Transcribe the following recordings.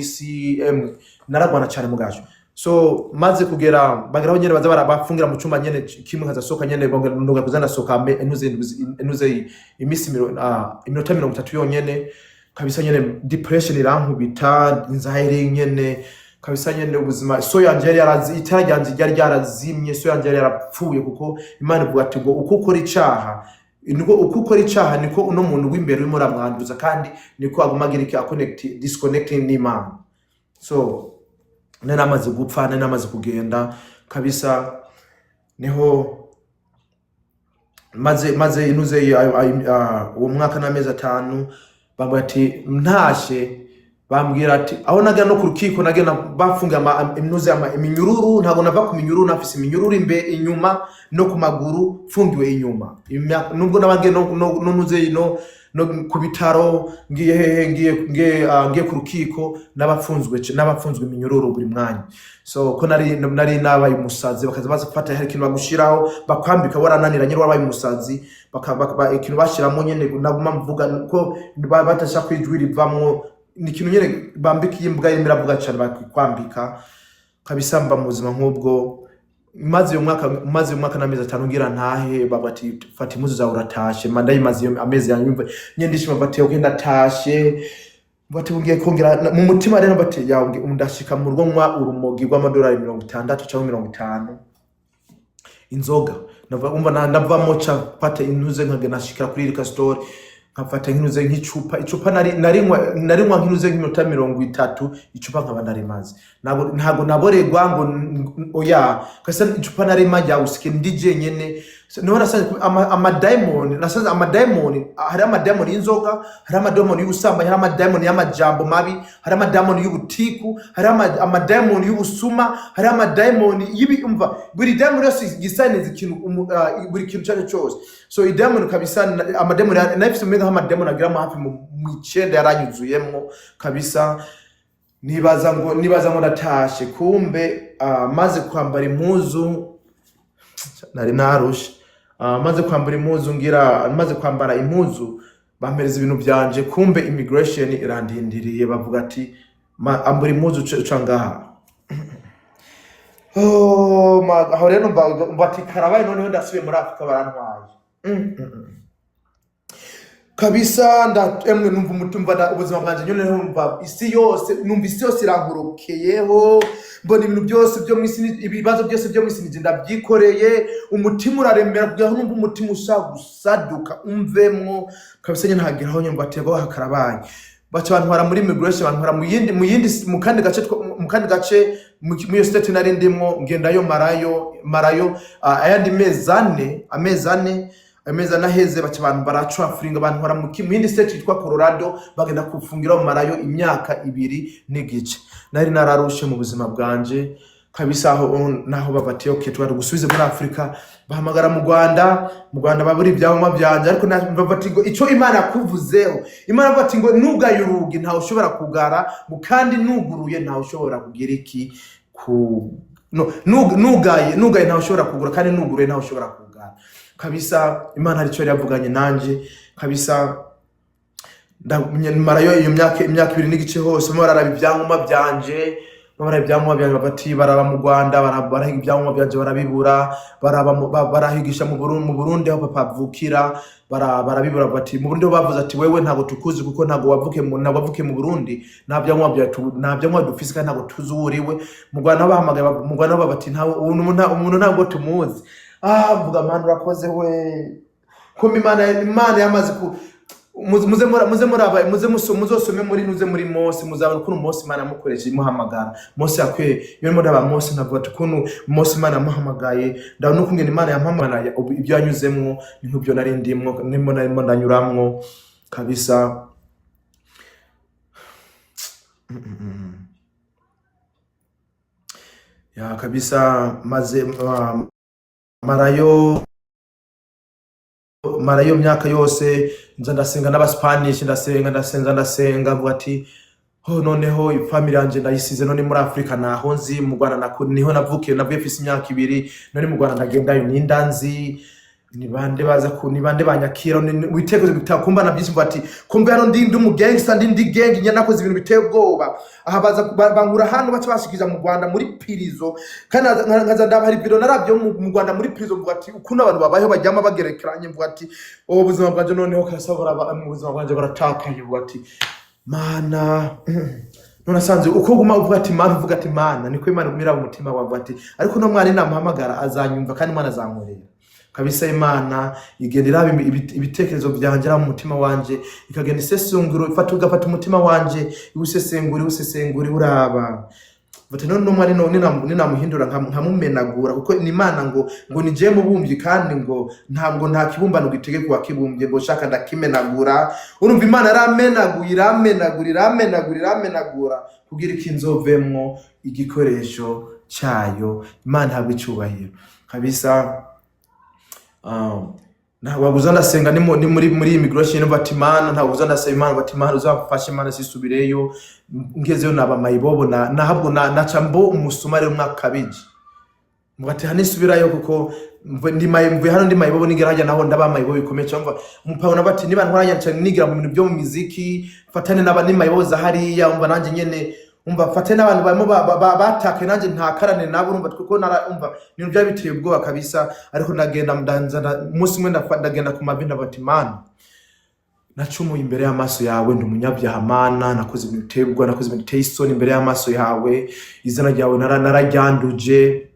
CM naragwana cyane mugajo. So maze kugera bageraho nyene baza barabafungira mu cumba nyene kimwe kazasoka nyene bongera ndoga kuzana soka enuze imisi iminota 30 yonyene kabisa nyene depression irankubita inzahiri nyene kabisa nyene ubuzima so yanje yari yarazi itara ryanje ryari yarazimye so yanje yari yarapfuye kuko Imana ivuga ati ngo uko ukora icaha niko uko ukora icaha niko uno muntu w'imbere urimo ramwanduza kandi niko agumagira iki connect disconnecting n'Imana. So namaze gupfa namaze kugenda kabisa niho maze inuze uwo mwaka n'amezi 5 bambwira ati ntashe bambwira ati aho naga no kurukiko nagena bafunga inuze iminyururu ntago nava ku minyururu nafise iminyururu imbe inyuma no ku maguru fungiwe inyuma nubwo nabange no nuze no ku bitaro ngiye ku rukiko n'abafunzwe iminyururu buri mwanya. So ko nari nabaye umusazi bakaza baza gufata hari kintu bagushiraho bakwambika warananira nyine wabaye umusazi ikintu bashiramo nyene naguma mvuga ko batasha kwijwira ivamwo ni kintu nyene bambikiye imbwa yemera vuga cyane bakwambika kabisa mba mu buzima nk'ubwo maze umwaka n'amezi 5 ngira ntahe babati fata impuzu za uratashe mandayi maze amezi yanyumva nyendishima bati ugenda tashe bati ungiye kongera mu mutima rero bati yawe undashika mu rugo mwa urumogi rw'amadolari 60 cyangwa 50 inzoga umva ndavamo cha pata intuze nkagena shikira kuri Liquor Store nkafata nk'inuze nk'icupa narinywa nk'inuze nk'iminota 30 icupa nkaba ndarimaze ntago naboregwa ngo oya kasa icupa narimajya usike ndije nyene no nasanze amadaimoni hari amadaimoni y'inzoga hari amadaimoni y'ubusamba hari amadaimoni y'amajambo mabi hari amadaimoni y'ubutiku hari amadaimoni y'ubusuma hari amadaimoni y'ibimva buri daimoni yose gisaneze ikintu buri kintu cyane cyose. So idaimoni kabisa amadaimoni nafise mega amadaimoni agira hafi mu 9 yaranyuzuyemo kabisa nibaza ngo natashe kumbe maze kwambara impuzu nari narushe maze kwambara impuzu maze kwambara impuzu bampereza ibintu byanje kumbe immigration irandindiriye bavuga ati ambura impuzu cangaha aho rero mbati karabaye noneho ndasubiye muri Afrika barantwaye kabisa emwe numva umutumva ubuzima bwanje nyone numva isi yose irankurokeyeho mbona ibintu byose byo mwisi ibibazo byose byo mwisi nje ndabyikoreye umutima uraremera kugira ngo numva umutima ushagusaduka umvemwo kabisa nyine ntagiraho nyumva atego hakarabaye bacha bantwara muri immigration bantwara mu kandi gace mu state nari ndimo ngendayo marayo ayandi ameza naheze bacha abantu baratraveling bantwara mu yindi state yitwa Colorado bagenda kufungira mu marayo imyaka 2 n'igice nari nararushe mu buzima bwanje kabisa aho naho babatiye okay twari gusubize muri Afrika bahamagara mu Rwanda baburi ibyawuma byanje ariko bavati ngo ico Imana yakuvuzeho Imana bavati ngo nugayurugi ntaho ushobora kugara kandi nuguruye ntaho ushobora kugira iki nugaye ntaho ushobora kugura kandi nuguruye ntaho ushobora kugara kabisa Imana ari cyo yavuganye nanje kabisa marayo iyo myaka 2 n'igice hose bararaba ibyawuma byanje bati baraba mu Rwanda barahiga ibyawuma byanje barabibura barahigisha mu Burundi aho papa avukira barabibura bati mu Burundi bavuze ati wewe ntago tukuzi kuko ntago wavuke mu Burundi nta byawuma dufise kandi ntago tuzuriwe mu Rwanda bahamagaye mu Rwanda bati umuntu ntago tumuzi mvuga manu rakoze we ko Imana yamaze ku muzosome muri nuze muri Mose muzabona ukuntu Mose Imana mukoresha imuhamagara Mose yakwe yemo ndaba Mose navuga ati ukuntu Mose Imana muhamagaye ndabona uko ngene Imana yampamagara ibyo yanyuzemwo n'ibyo nari ndimwo narimo ndanyuramwo kabisa ya kabisa maze marayo myaka yose nza ndasenga n'abaspanish ndasenga avuga ati noneho family yanje ndayisize none muri Afrika naho nzi mu Rwanda niho navukiye navuye fisi imyaka 2 none mu Rwanda ndagendayo nindanzi ni bande baza ku ni bande banyakira witeguye bitakumba na byinshi bati kumbe hano ndi mu gangster ndi gang nyana nakoze ibintu biteye ubwoba aha baza bankura hano bace bashikija mu Rwanda muri pirizo kandi nkaza ndabari video narabyo mu Rwanda muri pirizo mvuga ati ukuntu abantu babayeho bajyama bagerekeranye mvuga ati ubuzima bwanje noneho kasabura mu buzima bwanje baratakaye mvuga ati mana none asanze uko guma uvuga ati mana uvuga ati mana niko Imana umira mu mutima wawe ati ariko no mwana namuhamagara azanyumva kandi Imana azankorera kabisa. Imana igendera ibitekerezo byanjye mu mutima wanje ikagenda isesengura ugafata umutima wanje usesengura uraba bati none umwari none namuhindura nkamumenagura kuko ni Imana ngo nije mubumbyi kandi ngo ntabwo nta kibumbano gitegeka kwa kibumbye ngo shaka ndakimenagura. Urumva Imana ramenagura kugira ikinzovemwo igikoresho cyayo. Imana ntabwo icubahiro kabisa. Ntabwo waguza ndasenga ni muri immigration bati Imana ntabwo ndasaba Imana bati Imana uzafashe Imana sisubireyo ngezeyo naba mayibobo nahabwo nacambo umusumari umwaka kabiji mugati hanisubirayo kuko ndi hano ndi mayibobo nigerajya naho ndaba mayibobo bikomeye cyangwa umupawuna bati niba ntwaranya cyane nigira mu bintu byo mu muziki fatane naba ni mayibobo zahariya umva nanje nyene umva fatane n'abantu barimo batake nanje ntakarane nabo urumva kuko umva ni byo biteye ubwoba kabisa. Ariko ndagenda mudanza umunsi umwe ndagenda ku mabinda bati Mana nacumuye imbere y'amaso yawe ndi umunyabyaha Mana nakoze ibintu biteye ubwoba nakoze ibintu biteye isoni imbere y'amaso yawe izina ryawe narajyanduje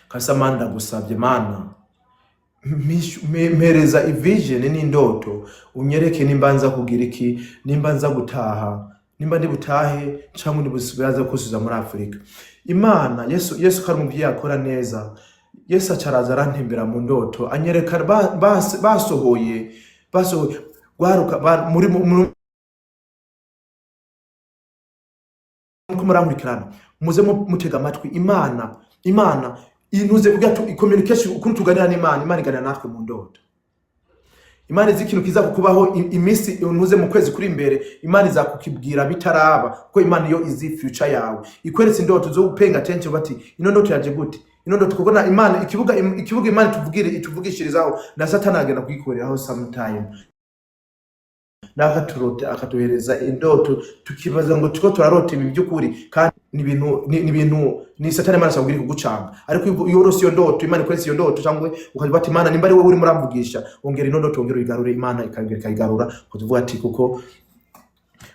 kasa Mana ndagusabye Mana mpereza vision n'indoto unyereke nimbanza kugira iki nimbanza gutaha nimba ndi butahe cyangwa ndi busubiraza kusuza muri Afrika. Imana Yesu kari umubyeyi akora neza. Yesu acaraza arantembera mu ndoto anyereka basohoye gwaruka muri muramurikirana muze mutega amatwi. Imana inuze kugira communication ukuntu tuganira n'Imana iganira natwe mu ndoto. Imana izi ikintu kiza kukubaho imisi unuze mu kwezi kuri imbere Imana izakukibwira bitaraba kuko Imana yo izi future yawe ikweretse indoto zo gupenga attention bati ino ndoto yaje gute ino ndoto kubona Imana ikibuga Imana ituvugishirizaho na Satani agenda kugikoreraho sometime nakaturote akatuhereza indoto tukibaza ngo tuko turarota ibi by'ukuri kandi ni Satani Imana asabwira kugucanga. Ariko iyo rose iyo ndoto Imana ikwese iyo ndoto cyangwa ukavuga ati Imana nimba ari wowe uri muramvugisha ongera ino ndoto ongera igarure Imana ikayigarura kuvuga ati kuko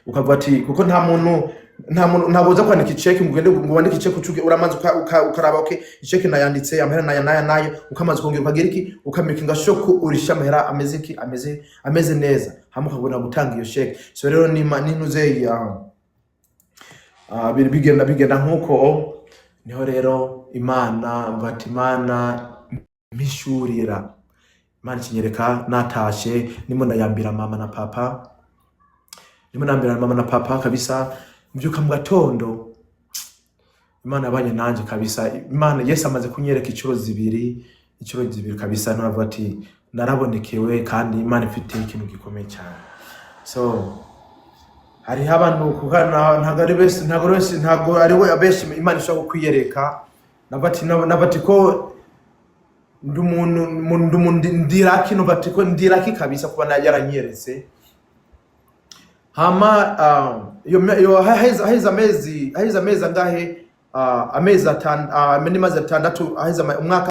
ukavuga ati kuko nta muntu ntaboza kwandika check ngo wandike check ucuge uramanza ukaraba okay check nayanditse amahera nayo ukamaze kongera ukagira iki ukamikinga shoko urisha amahera ameze neza hamwe ukabona gutanga iyo check. So rero ninuze ya bigenda nkuko niho rero Imana ngati Imana mishurira Imana kinyereka natashe nimo ndayambira mama na papa kabisa mbyuka mu gatondo Imana abanye nanje kabisa. Imana Yesu amaze kunyereka icuro zibiri kabisa naravuga ati narabonekewe kandi Imana ifite ikintu gikomeye cyane. So hari abantu kugana ntago ari we abeshi Imana ishobora kwiyereka nabati ko ndumuntu ndiraki no bati ko ndiraki kabisa kuba yaranyeretse hama yo haiza amezi angahe amezi atandatu haiza umwaka